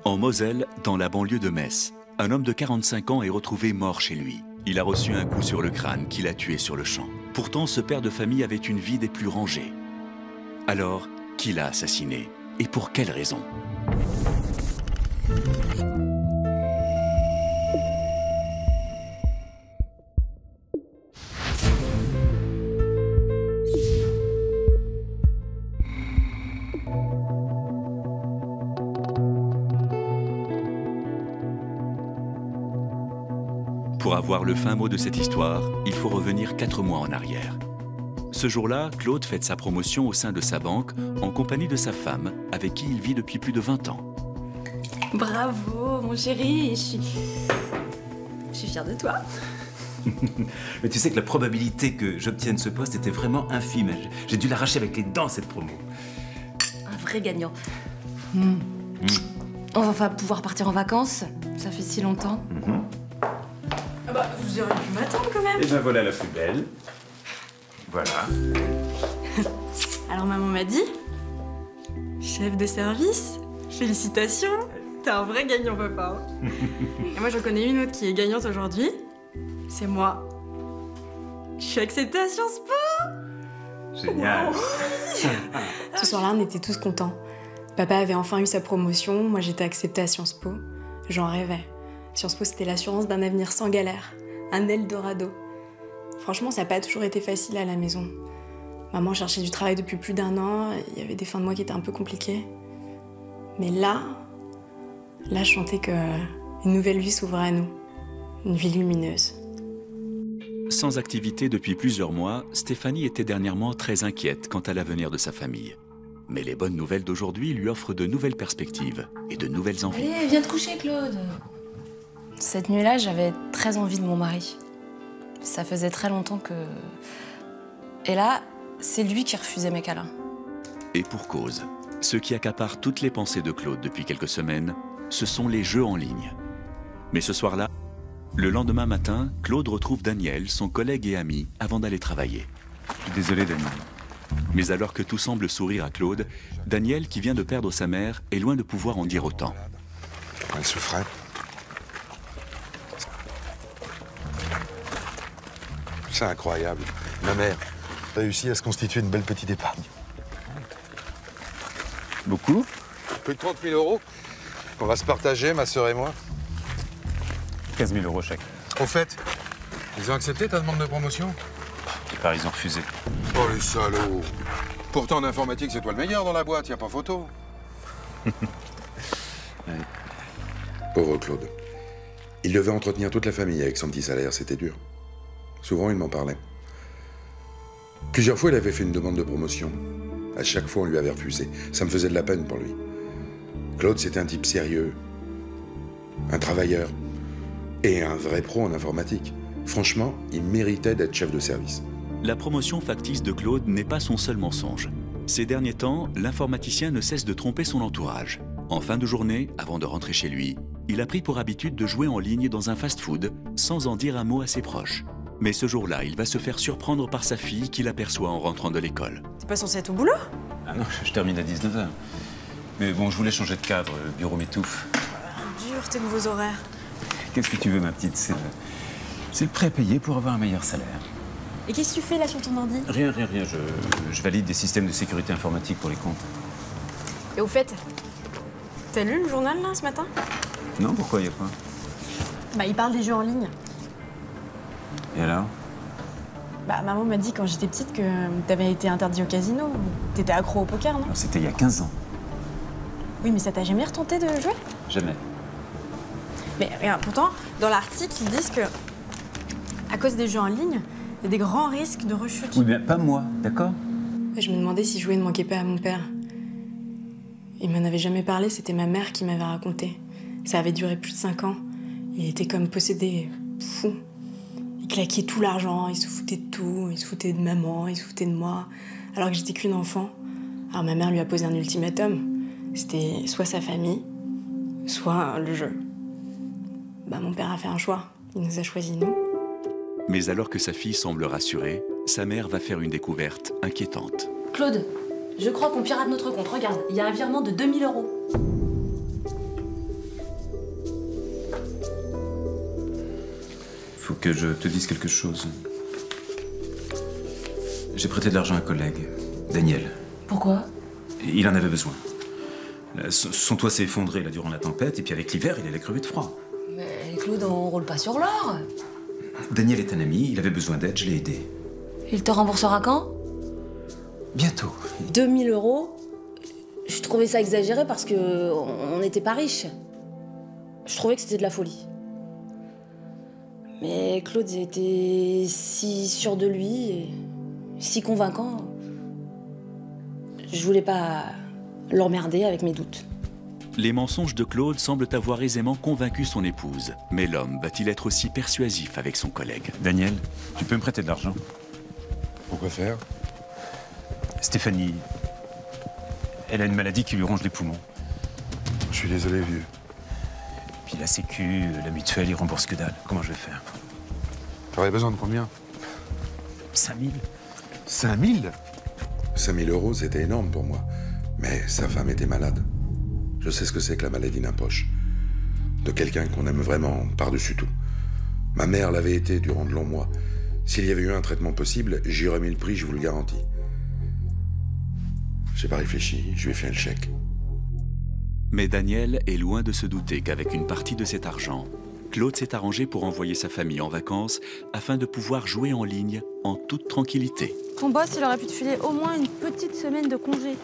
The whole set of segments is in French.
En Moselle, dans la banlieue de Metz, un homme de 45 ans est retrouvé mort chez lui. Il a reçu un coup sur le crâne qui l'a tué sur le champ. Pourtant, ce père de famille avait une vie des plus rangées. Alors, qui l'a assassiné? Et pour quelle raison? Pour avoir le fin mot de cette histoire, il faut revenir 4 mois en arrière. Ce jour-là, Claude fête sa promotion au sein de sa banque en compagnie de sa femme, avec qui il vit depuis plus de 20 ans. Bravo, mon chéri, je suis fière de toi. Mais tu sais que la probabilité que j'obtienne ce poste était vraiment infime. J'ai dû l'arracher avec les dents, cette promo. Un vrai gagnant. On va pouvoir partir en vacances, ça fait si longtemps. Ah bah, vous auriez pu m'attendre quand même. Et ben voilà la plus belle. Voilà. Alors maman m'a dit, chef de service, félicitations, t'es un vrai gagnant papa. Et moi j'en connais une autre qui est gagnante aujourd'hui, c'est moi. Je suis acceptée à Sciences Po. Génial. Ce soir-là, on était tous contents. Papa avait enfin eu sa promotion, moi j'étais acceptée à Sciences Po. J'en rêvais. Sciences Po, c'était l'assurance d'un avenir sans galère, un Eldorado. Franchement, ça n'a pas toujours été facile à la maison. Maman cherchait du travail depuis plus d'1 an, il y avait des fins de mois qui étaient un peu compliquées. Mais là, je sentais qu'une nouvelle vie s'ouvrait à nous, une vie lumineuse. Sans activité depuis plusieurs mois, Stéphanie était dernièrement très inquiète quant à l'avenir de sa famille. Mais les bonnes nouvelles d'aujourd'hui lui offrent de nouvelles perspectives et de nouvelles envies. Allez, viens te coucher, Claude. Cette nuit-là, j'avais très envie de mon mari. Ça faisait très longtemps que... Et là, c'est lui qui refusait mes câlins. Et pour cause, ce qui accapare toutes les pensées de Claude depuis quelques semaines, ce sont les jeux en ligne. Mais ce soir-là, le lendemain matin, Claude retrouve Daniel, son collègue et ami, avant d'aller travailler. Je suis désolé, Daniel. Mais alors que tout semble sourire à Claude, Daniel, qui vient de perdre sa mère, est loin de pouvoir en dire autant. Elle souffrait. C'est incroyable. Ma mère réussit à se constituer une belle petite épargne. Beaucoup? Plus de 30 000 €. On va se partager, ma sœur et moi. 15 000 € chaque. Au fait, ils ont accepté ta demande de promotion? Les paris, ils ont refusé. Oh, les salauds! Pourtant, en informatique, c'est toi le meilleur dans la boîte, y a pas photo. Ouais. Pauvre Claude. Il devait entretenir toute la famille avec son petit salaire, c'était dur. Souvent, il m'en parlait. Plusieurs fois, il avait fait une demande de promotion. À chaque fois, on lui avait refusé. Ça me faisait de la peine pour lui. Claude, c'était un type sérieux, un travailleur et un vrai pro en informatique. Franchement, il méritait d'être chef de service. La promotion factice de Claude n'est pas son seul mensonge. Ces derniers temps, l'informaticien ne cesse de tromper son entourage. En fin de journée, avant de rentrer chez lui, il a pris pour habitude de jouer en ligne dans un fast-food sans en dire un mot à ses proches. Mais ce jour-là, il va se faire surprendre par sa fille qui l'aperçoit en rentrant de l'école. T'es pas censé être au boulot? Ah non, je termine à 19 h. Mais bon, je voulais changer de cadre, le bureau m'étouffe. Dur, tes nouveaux horaires. Qu'est-ce que tu veux, ma petite? C'est le prêt payé pour avoir un meilleur salaire. Et qu'est-ce que tu fais là sur ton ordi? Rien. Je valide des systèmes de sécurité informatique pour les comptes. Et au fait, t'as lu le journal là ce matin? Non, pourquoi, y a quoi? Bah, il parle des jeux en ligne. Et alors? Bah, maman m'a dit quand j'étais petite que t'avais été interdit au casino. T'étais accro au poker, non? Alors, c'était il y a 15 ans. Oui, mais ça t'a jamais retenté de jouer? Jamais. Mais regarde, pourtant, dans l'article, ils disent que, à cause des jeux en ligne, il y a des grands risques de rechute. Oui, mais pas moi, d'accord? Je me demandais si jouer ne manquait pas à mon père. Il m'en avait jamais parlé, c'était ma mère qui m'avait raconté. Ça avait duré plus de 5 ans. Il était comme possédé, fou. Il claquait tout l'argent, il se foutait de tout, il se foutait de maman, il se foutait de moi, alors que j'étais qu'une enfant. Alors ma mère lui a posé un ultimatum. C'était soit sa famille, soit le jeu. Bah, mon père a fait un choix. Il nous a choisis, nous. Mais alors que sa fille semble rassurée, sa mère va faire une découverte inquiétante. Claude, Je crois qu'on pirate notre compte. Regarde, il y a un virement de 2000 €. Faut que je te dise quelque chose. J'ai prêté de l'argent à un collègue, Daniel. Pourquoi? Il en avait besoin. Son toit s'est effondré là durant la tempête, et puis avec l'hiver, il allait crever de froid. Mais Claude, on roule pas sur l'or. Daniel est un ami, il avait besoin d'aide, je l'ai aidé. Il te remboursera quand? Bientôt. 2000 €? Je trouvais ça exagéré parce que on n'était pas riches. Je trouvais que c'était de la folie. Mais Claude était si sûr de lui, et si convaincant. Je voulais pas l'emmerder avec mes doutes. Les mensonges de Claude semblent avoir aisément convaincu son épouse. Mais l'homme va-t-il être aussi persuasif avec son collègue? Daniel, tu peux me prêter de l'argent? Pourquoi faire? Stéphanie, elle a une maladie qui lui ronge les poumons. Je suis désolé, vieux. Puis la sécu, la mutuelle, ils remboursent que dalle. Comment je vais faire? T'aurais besoin de combien? 5000. 5000? 5000 €, c'était énorme pour moi. Mais sa femme était malade. Je sais ce que c'est que la maladie d'un poche. De quelqu'un qu'on aime vraiment par-dessus tout. Ma mère l'avait été durant de longs mois. S'il y avait eu un traitement possible, j'y aurais mis le prix, je vous le garantis. J'ai pas réfléchi, je lui ai fait un chèque. Mais Daniel est loin de se douter qu'avec une partie de cet argent, Claude s'est arrangé pour envoyer sa famille en vacances afin de pouvoir jouer en ligne en toute tranquillité. Ton boss, il aurait pu te filer au moins une petite semaine de congé.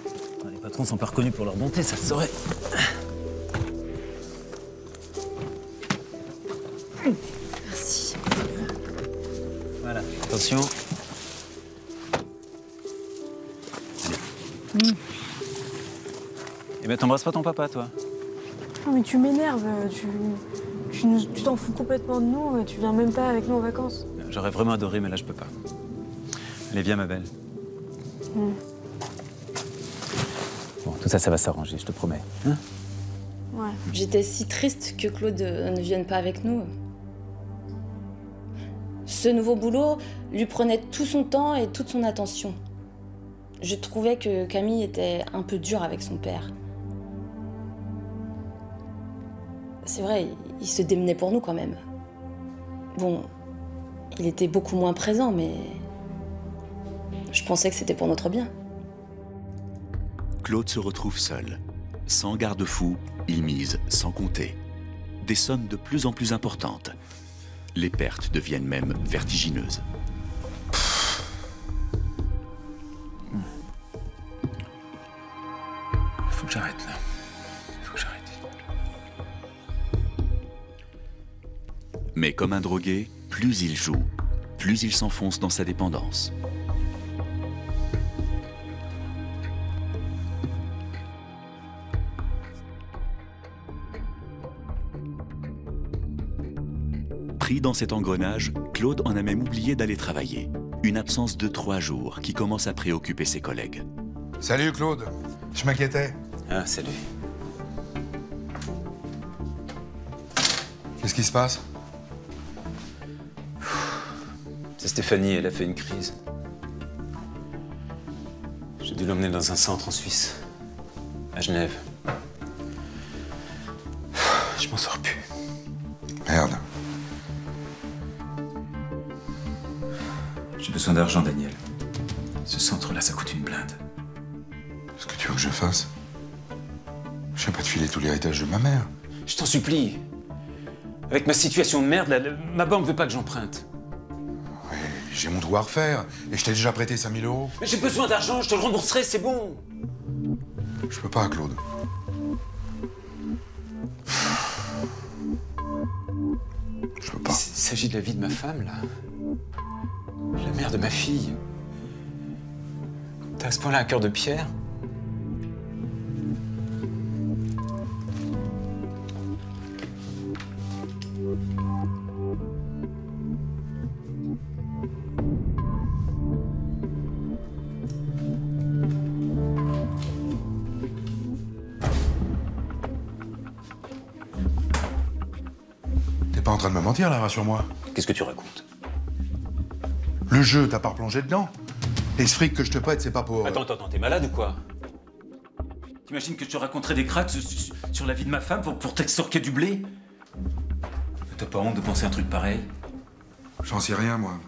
Les patrons sont pas reconnus pour leur bonté, ça se saurait. Merci. Voilà, attention. Eh ben, t'embrasses pas ton papa, toi? Non, mais tu m'énerves. Tu t'en fous complètement de nous. Tu viens même pas avec nous en vacances. J'aurais vraiment adoré, mais là, je peux pas. Allez, viens, ma belle. Bon, tout ça, ça va s'arranger, je te promets. Hein? Ouais. J'étais si triste que Claude ne vienne pas avec nous. Ce nouveau boulot lui prenait tout son temps et toute son attention. Je trouvais que Camille était un peu dure avec son père. C'est vrai, il se démenait pour nous quand même. Bon, il était beaucoup moins présent, mais je pensais que c'était pour notre bien. Claude se retrouve seul. Sans garde-fou, il mise sans compter. Des sommes de plus en plus importantes. Les pertes deviennent même vertigineuses. Faut que j'arrête, là. Faut que j'arrête. Mais comme un drogué, plus il joue, plus il s'enfonce dans sa dépendance. Pris dans cet engrenage, Claude en a même oublié d'aller travailler. Une absence de 3 jours qui commence à préoccuper ses collègues. Salut Claude, je m'inquiétais. Ah, salut. Qu'est-ce qui se passe? C'est Stéphanie, elle a fait une crise. J'ai dû l'emmener dans un centre en Suisse, à Genève. Je m'en sors plus. Merde. J'ai besoin d'argent, Daniel. Ce centre-là, ça coûte une blinde. Qu'est-ce que tu veux que je fasse? Je vais pas te filer tout l'héritage de ma mère. Je t'en supplie. Avec ma situation de merde, là, ma banque veut pas que j'emprunte. Oui, j'ai mon devoir faire. Et je t'ai déjà prêté 5000 €. Mais j'ai besoin d'argent, je te le rembourserai, c'est bon. Je peux pas, Claude. Je peux pas. Il s'agit de la vie de ma femme, là. La mère de ma fille. T'as à ce point-là un cœur de pierre? T'es pas en train de me mentir, là, rassure-moi. Qu'est-ce que tu racontes? Le jeu, t'as pas replongé dedans? Et ce fric que je te prête, c'est pas pour... Attends, t'es malade ou quoi? T'imagines que je te raconterais des cracks sur la vie de ma femme pour t'extorquer du blé? T'as pas honte de penser un truc pareil? J'en sais rien, moi.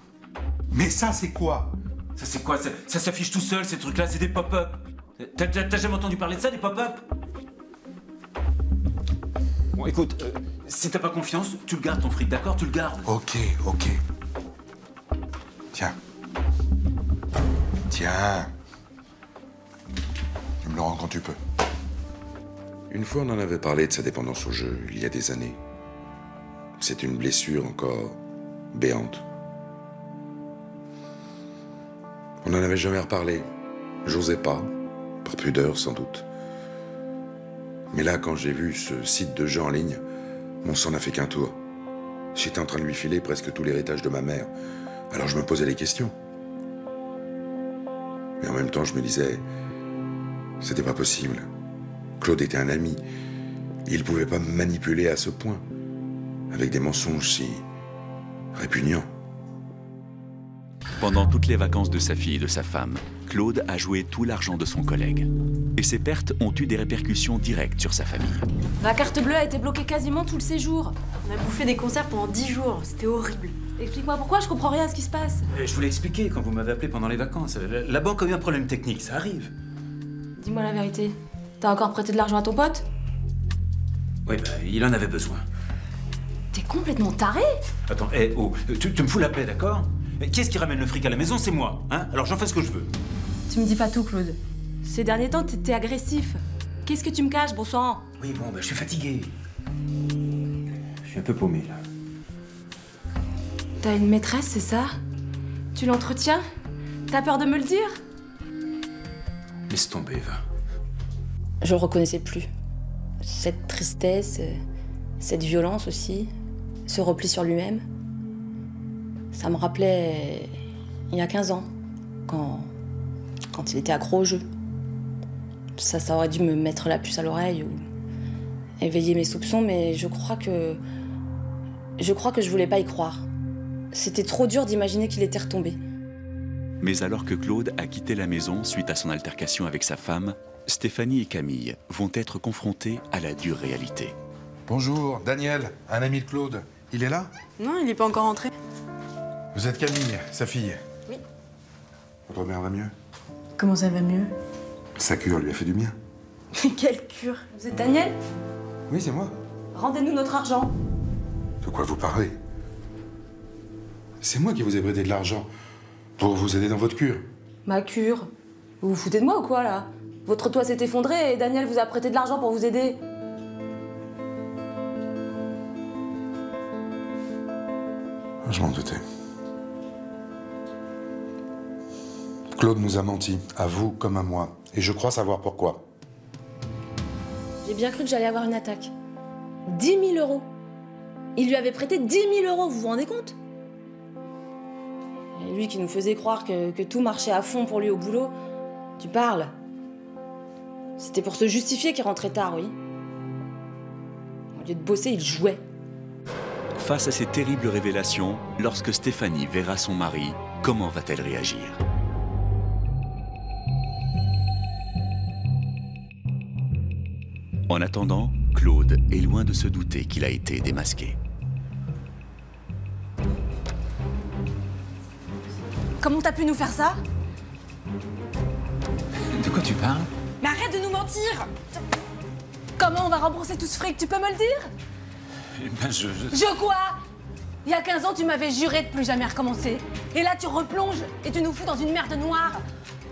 Mais ça, c'est quoi? Ça c'est quoi? Ça s'affiche tout seul, ces trucs-là, c'est des pop-up. T'as jamais entendu parler de ça, des pop-up? Bon, écoute, si t'as pas confiance, tu le gardes ton fric, d'accord? Tu le gardes. Ok. Tiens. Tu me le rends quand tu peux. Une fois, on en avait parlé de sa dépendance au jeu, il y a des années. C'est une blessure encore béante. On n'en avait jamais reparlé. J'osais pas, par pudeur sans doute. Mais là, quand j'ai vu ce site de jeux en ligne, mon sang n'a fait qu'un tour. J'étais en train de lui filer presque tout l'héritage de ma mère. Alors je me posais les questions. Mais en même temps, je me disais, c'était pas possible. Claude était un ami. Il pouvait pas me manipuler à ce point, avec des mensonges si répugnants. Pendant toutes les vacances de sa fille et de sa femme, Claude a joué tout l'argent de son collègue. Et ses pertes ont eu des répercussions directes sur sa famille. Ma carte bleue a été bloquée quasiment tout le séjour. On a bouffé des concerts pendant 10 jours, c'était horrible. Explique-moi pourquoi, je comprends rien à ce qui se passe. Je vous l'ai expliqué quand vous m'avez appelé pendant les vacances. La banque a eu un problème technique, ça arrive. Dis-moi la vérité. T'as encore prêté de l'argent à ton pote? Oui, il en avait besoin. T'es complètement taré? Attends, tu me fous la paix, d'accord? Qui est-ce qui ramène le fric à la maison? C'est moi, hein? Alors j'en fais ce que je veux. Tu me dis pas tout, Claude. Ces derniers temps, t'es agressif. Qu'est-ce que tu me caches, bon sang? Oui, bon, je suis fatigué. Je suis un peu paumé, là. T'as une maîtresse, c'est ça? Tu l'entretiens? T'as peur de me le dire? Laisse tomber, va. Je le reconnaissais plus. Cette tristesse, cette violence aussi, ce repli sur lui-même. Ça me rappelait il y a 15 ans, quand il était accro au jeu. Ça aurait dû me mettre la puce à l'oreille ou éveiller mes soupçons, mais je crois que je voulais pas y croire. C'était trop dur d'imaginer qu'il était retombé. Mais alors que Claude a quitté la maison suite à son altercation avec sa femme, Stéphanie et Camille vont être confrontées à la dure réalité. Bonjour, Daniel, un ami de Claude. Il est là? Non, il est pas encore rentré. Vous êtes Camille, sa fille? Oui. Votre mère va mieux? Comment ça va mieux? Sa cure lui a fait du bien. Quelle cure? Vous êtes Daniel? Oui, c'est moi. Rendez-nous notre argent. De quoi vous parlez? C'est moi qui vous ai prêté de l'argent pour vous aider dans votre cure. Ma cure? Vous vous foutez de moi ou quoi, là? Votre toit s'est effondré et Daniel vous a prêté de l'argent pour vous aider. Je m'en doutais. Claude nous a menti, à vous comme à moi. Et je crois savoir pourquoi. J'ai bien cru que j'allais avoir une attaque. 10 000 €. Il lui avait prêté 10 000 €, vous vous rendez compte? Et lui qui nous faisait croire que tout marchait à fond pour lui au boulot, tu parles. C'était pour se justifier qu'il rentrait tard, oui. Au lieu de bosser, il jouait. Face à ces terribles révélations, lorsque Stéphanie verra son mari, comment va-t-elle réagir? En attendant, Claude est loin de se douter qu'il a été démasqué. Comment t'as pu nous faire ça? De quoi tu parles? Mais arrête de nous mentir! Comment on va rembourser tout ce fric, tu peux me le dire? Je quoi? Il y a 15 ans, tu m'avais juré de plus jamais recommencer. Et là, tu replonges et tu nous fous dans une merde noire.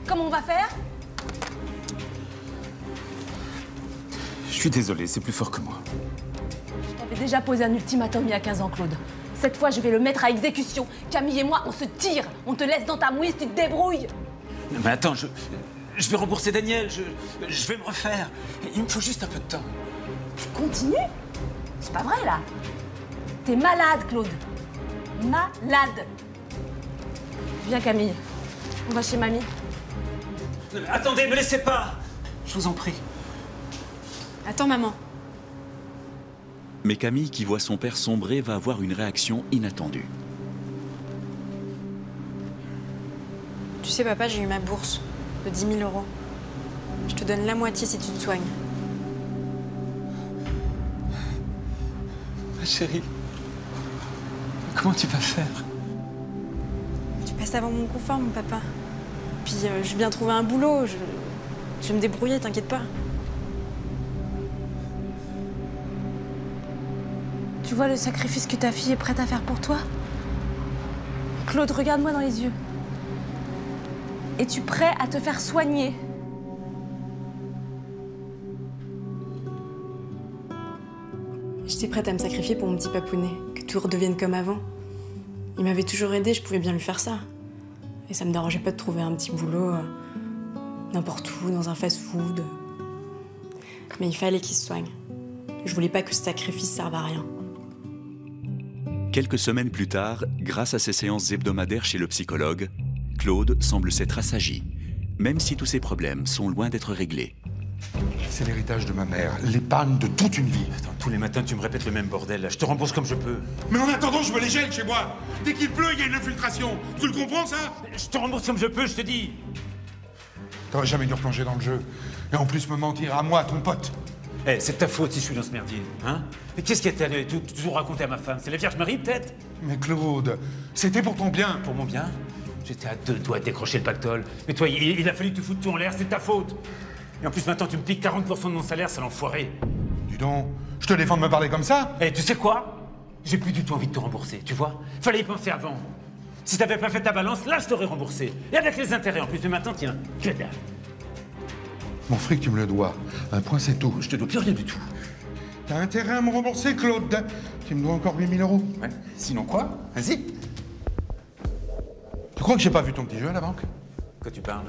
Comment on va faire? Je suis désolé, c'est plus fort que moi. Je t'avais déjà posé un ultimatum il y a 15 ans, Claude. Cette fois, je vais le mettre à exécution. Camille et moi, on se tire. On te laisse dans ta mouise, tu te débrouilles. Non, mais attends, je vais rembourser Daniel, je vais me refaire. Il me faut juste un peu de temps. Tu continues? C'est pas vrai, là. T'es malade, Claude. Malade. Viens, Camille. On va chez mamie. Non, mais attendez, me laissez pas. Je vous en prie. Attends, maman. Mais Camille, qui voit son père sombrer, va avoir une réaction inattendue. Tu sais, papa, j'ai eu ma bourse de 10 000 €. Je te donne la moitié si tu te soignes. Ma chérie, comment tu vas faire? Tu passes avant mon confort, mon papa. Puis, je vais bien trouver un boulot. Je vais me débrouiller, t'inquiète pas. Tu vois le sacrifice que ta fille est prête à faire pour toi? Claude, regarde-moi dans les yeux. Es-tu prêt à te faire soigner? J'étais prête à me sacrifier pour mon petit papounet, que tout redevienne comme avant. Il m'avait toujours aidé, je pouvais bien lui faire ça. Et ça me dérangeait pas de trouver un petit boulot n'importe où, dans un fast-food. Mais il fallait qu'il se soigne. Je voulais pas que ce sacrifice serve à rien. Quelques semaines plus tard, grâce à ses séances hebdomadaires chez le psychologue, Claude semble s'être assagi, même si tous ses problèmes sont loin d'être réglés. C'est l'héritage de ma mère, l'épargne de toute une vie. Attends, tous les matins, tu me répètes le même bordel, là. Je te rembourse comme je peux. Mais en attendant, je me les gèle chez moi. Dès qu'il pleut, il y a une infiltration. Tu le comprends, ça? Je te rembourse comme je peux, je te dis. T'aurais jamais dû replonger dans le jeu. Et en plus, me mentir à moi, ton pote. Eh, c'est de ta faute si je suis dans ce merdier, hein? Mais qu'est-ce qui a toujours raconté à ma femme? C'est la Vierge Marie, peut-être? Mais Claude, c'était pour ton bien. Pour mon bien? J'étais à 2 doigts de décrocher le pactole. Mais toi, il a fallu que tu foutes tout en l'air, c'est de ta faute. Et en plus, maintenant, tu me piques 40% de mon salaire, c'est l'enfoiré. Dis donc, je te défends de me parler comme ça? Eh, tu sais quoi? J'ai plus du tout envie de te rembourser, tu vois? Fallait y penser avant. Si t'avais pas fait ta balance, là, je t'aurais remboursé. Et avec les intérêts en plus. Mais maintenant, tiens, que dalle. Mon fric, tu me le dois. Un point, c'est tout. Je te dois plus rien du tout. T'as intérêt à me rembourser, Claude. Tu me dois encore 8 000 €. Ouais. Sinon quoi? Vas-y. Tu crois que j'ai pas vu ton petit jeu à la banque? Quoi tu parles?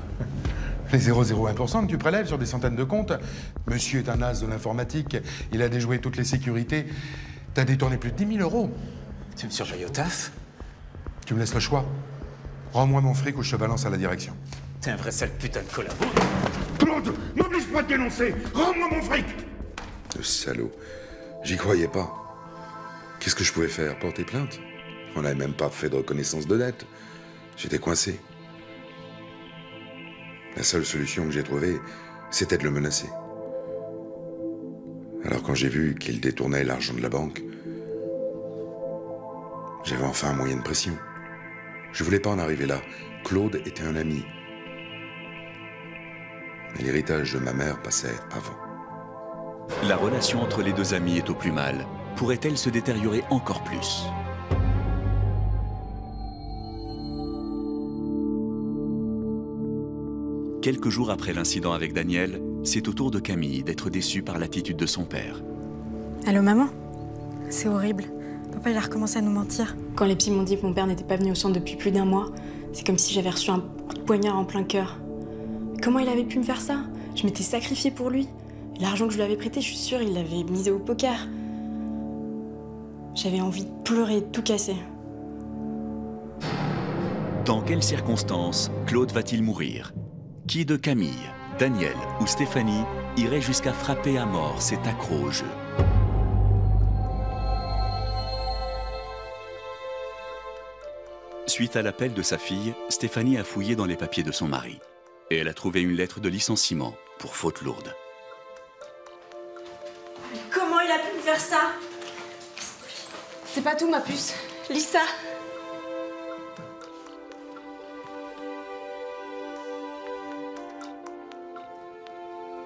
Les 0,01% que tu prélèves sur des centaines de comptes. Monsieur est un as de l'informatique. Il a déjoué toutes les sécurités. T'as détourné plus de 10 000 €. Tu me surveilles au taf? Tu me laisses le choix. Rends-moi mon fric ou je te balance à la direction. T'es un vrai sale putain de collabo. Claude, m'oblige pas de dénoncer. Rends-moi mon fric. Le salaud. J'y croyais pas. Qu'est-ce que je pouvais faire? Porter plainte? On n'avait même pas fait de reconnaissance de dette. J'étais coincé. La seule solution que j'ai trouvée, c'était de le menacer. Alors quand j'ai vu qu'il détournait l'argent de la banque, j'avais enfin un moyen de pression. Je voulais pas en arriver là. Claude était un ami. Mais l'héritage de ma mère passait avant. La relation entre les deux amis est au plus mal. Pourrait-elle se détériorer encore plus? Quelques jours après l'incident avec Daniel, c'est au tour de Camille d'être déçue par l'attitude de son père. Allô, maman? C'est horrible. Papa, il a recommencé à nous mentir. Quand les psys m'ont dit que mon père n'était pas venu au centre depuis plus d'1 mois, c'est comme si j'avais reçu un coup de poignard en plein cœur. Comment il avait pu me faire ça? Je m'étais sacrifiée pour lui. L'argent que je lui avais prêté, je suis sûre, il l'avait misé au poker. J'avais envie de pleurer, de tout casser. Dans quelles circonstances Claude va-t-il mourir? Qui de Camille, Daniel ou Stéphanie irait jusqu'à frapper à mort cet accro au jeu? Suite à l'appel de sa fille, Stéphanie a fouillé dans les papiers de son mari. Et elle a trouvé une lettre de licenciement pour faute lourde. Comment il a pu me faire ça? C'est pas tout, ma puce. Lis ça.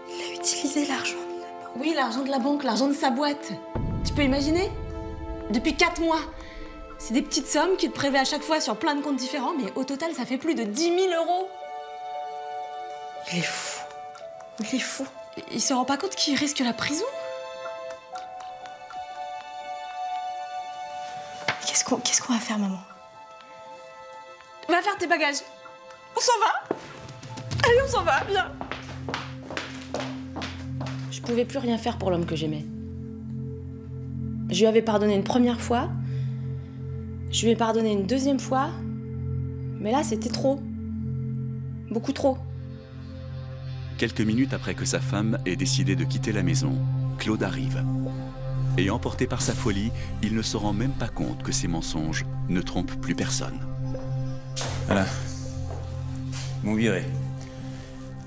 Il a utilisé l'argent de la banque. Oui, l'argent de la banque, l'argent de sa boîte. Tu peux imaginer? Depuis 4 mois. C'est des petites sommes qu'il te prélève à chaque fois sur plein de comptes différents, mais au total, ça fait plus de 10 000 €. Il est fou. Il est fou. Il se rend pas compte qu'il risque la prison? Qu'est-ce qu'on va faire, maman? Va faire tes bagages. On s'en va. Allez, on s'en va, viens. Je pouvais plus rien faire pour l'homme que j'aimais. Je lui avais pardonné une première fois, je lui ai pardonné une deuxième fois, mais là, c'était trop. Beaucoup trop. Quelques minutes après que sa femme ait décidé de quitter la maison, Claude arrive. Et emporté par sa folie, il ne se rend même pas compte que ses mensonges ne trompent plus personne. Voilà. Ils m'ont viré.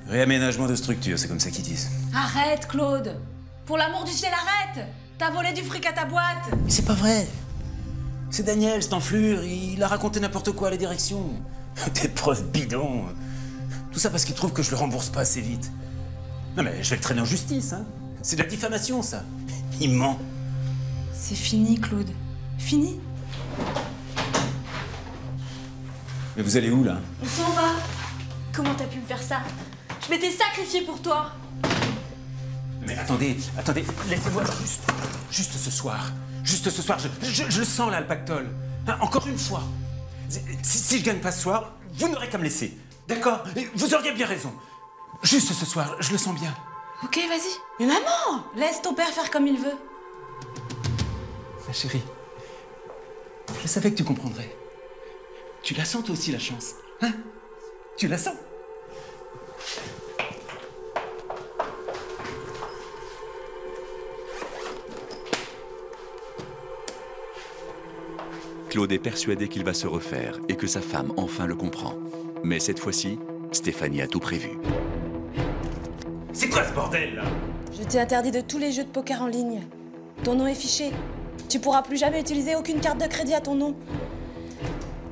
Réaménagement de structure, c'est comme ça qu'ils disent. Arrête, Claude. Pour l'amour du ciel, arrête. T'as volé du fric à ta boîte. Mais c'est pas vrai. C'est Daniel, cet enflure. Il a raconté n'importe quoi à la direction. Des preuves bidons. Tout ça parce qu'il trouve que je le rembourse pas assez vite. Non mais je vais le traîner en justice, hein. C'est de la diffamation, ça. Il ment. C'est fini, Claude. Fini. Mais vous allez où, là? On s'en va. Comment t'as pu me faire ça? Je m'étais sacrifiée pour toi. Mais attendez, laissez-moi juste ce soir. Juste ce soir, je le sens là, le pactole. Hein, encore une fois. Si je gagne pas ce soir, vous n'aurez qu'à me laisser. D'accord? Vous auriez bien raison. Juste ce soir, je le sens bien. Ok, vas-y. Mais maman, laisse ton père faire comme il veut. Ma chérie, je savais que tu comprendrais. Tu la sens toi aussi, la chance. Hein? Tu la sens? Claude est persuadé qu'il va se refaire et que sa femme enfin le comprend. Mais cette fois-ci, Stéphanie a tout prévu. C'est quoi ce bordel, là? Je t'ai interdit de tous les jeux de poker en ligne. Ton nom est fiché. Tu pourras plus jamais utiliser aucune carte de crédit à ton nom.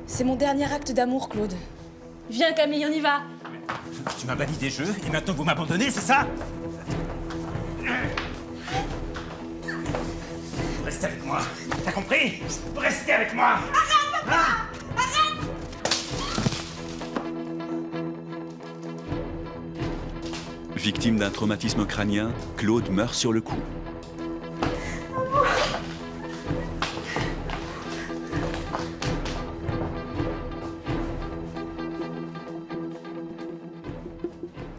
C'est mon dernier acte d'amour, Claude. Viens, Camille, on y va. Tu m'as banni des jeux et maintenant vous m'abandonnez, c'est ça? Restez avec moi. T'as compris? Restez avec moi. Arrête, papa! Arrête! Victime d'un traumatisme crânien, Claude meurt sur le coup.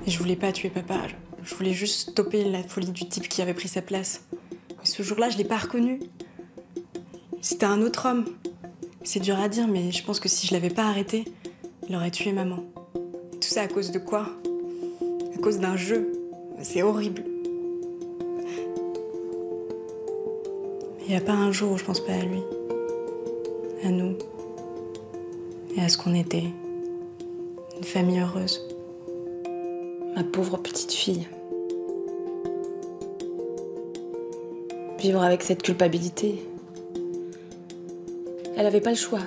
Et je voulais pas tuer papa. Je voulais juste stopper la folie du type qui avait pris sa place. Mais ce jour-là, je l'ai pas reconnu. C'était un autre homme. C'est dur à dire, mais je pense que si je l'avais pas arrêté, il aurait tué maman. Et tout ça à cause de quoi? À cause d'un jeu. C'est horrible. Il n'y a pas un jour où je pense pas à lui. À nous. Et à ce qu'on était. Une famille heureuse. Ma pauvre petite fille. Vivre avec cette culpabilité. Elle n'avait pas le choix.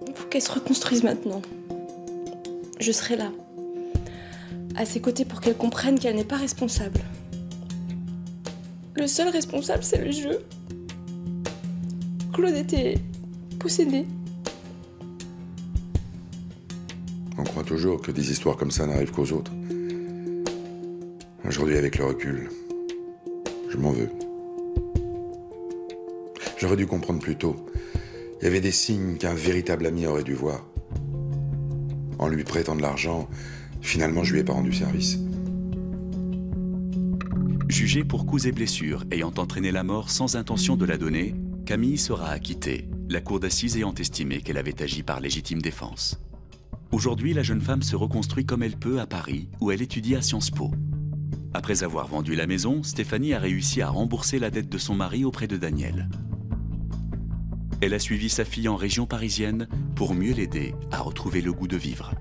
Il faut qu'elle se reconstruise maintenant. Je serai là. À ses côtés pour qu'elle comprenne qu'elle n'est pas responsable. Le seul responsable, c'est le jeu. Claude était possédé. On croit toujours que des histoires comme ça n'arrivent qu'aux autres. Aujourd'hui, avec le recul, je m'en veux. J'aurais dû comprendre plus tôt. Il y avait des signes qu'un véritable ami aurait dû voir. En lui prêtant de l'argent, finalement, je lui ai pas rendu service. Jugée pour coups et blessures ayant entraîné la mort sans intention de la donner, Camille sera acquittée, la cour d'assises ayant estimé qu'elle avait agi par légitime défense. Aujourd'hui, la jeune femme se reconstruit comme elle peut à Paris, où elle étudie à Sciences Po. Après avoir vendu la maison, Stéphanie a réussi à rembourser la dette de son mari auprès de Daniel. Elle a suivi sa fille en région parisienne pour mieux l'aider à retrouver le goût de vivre.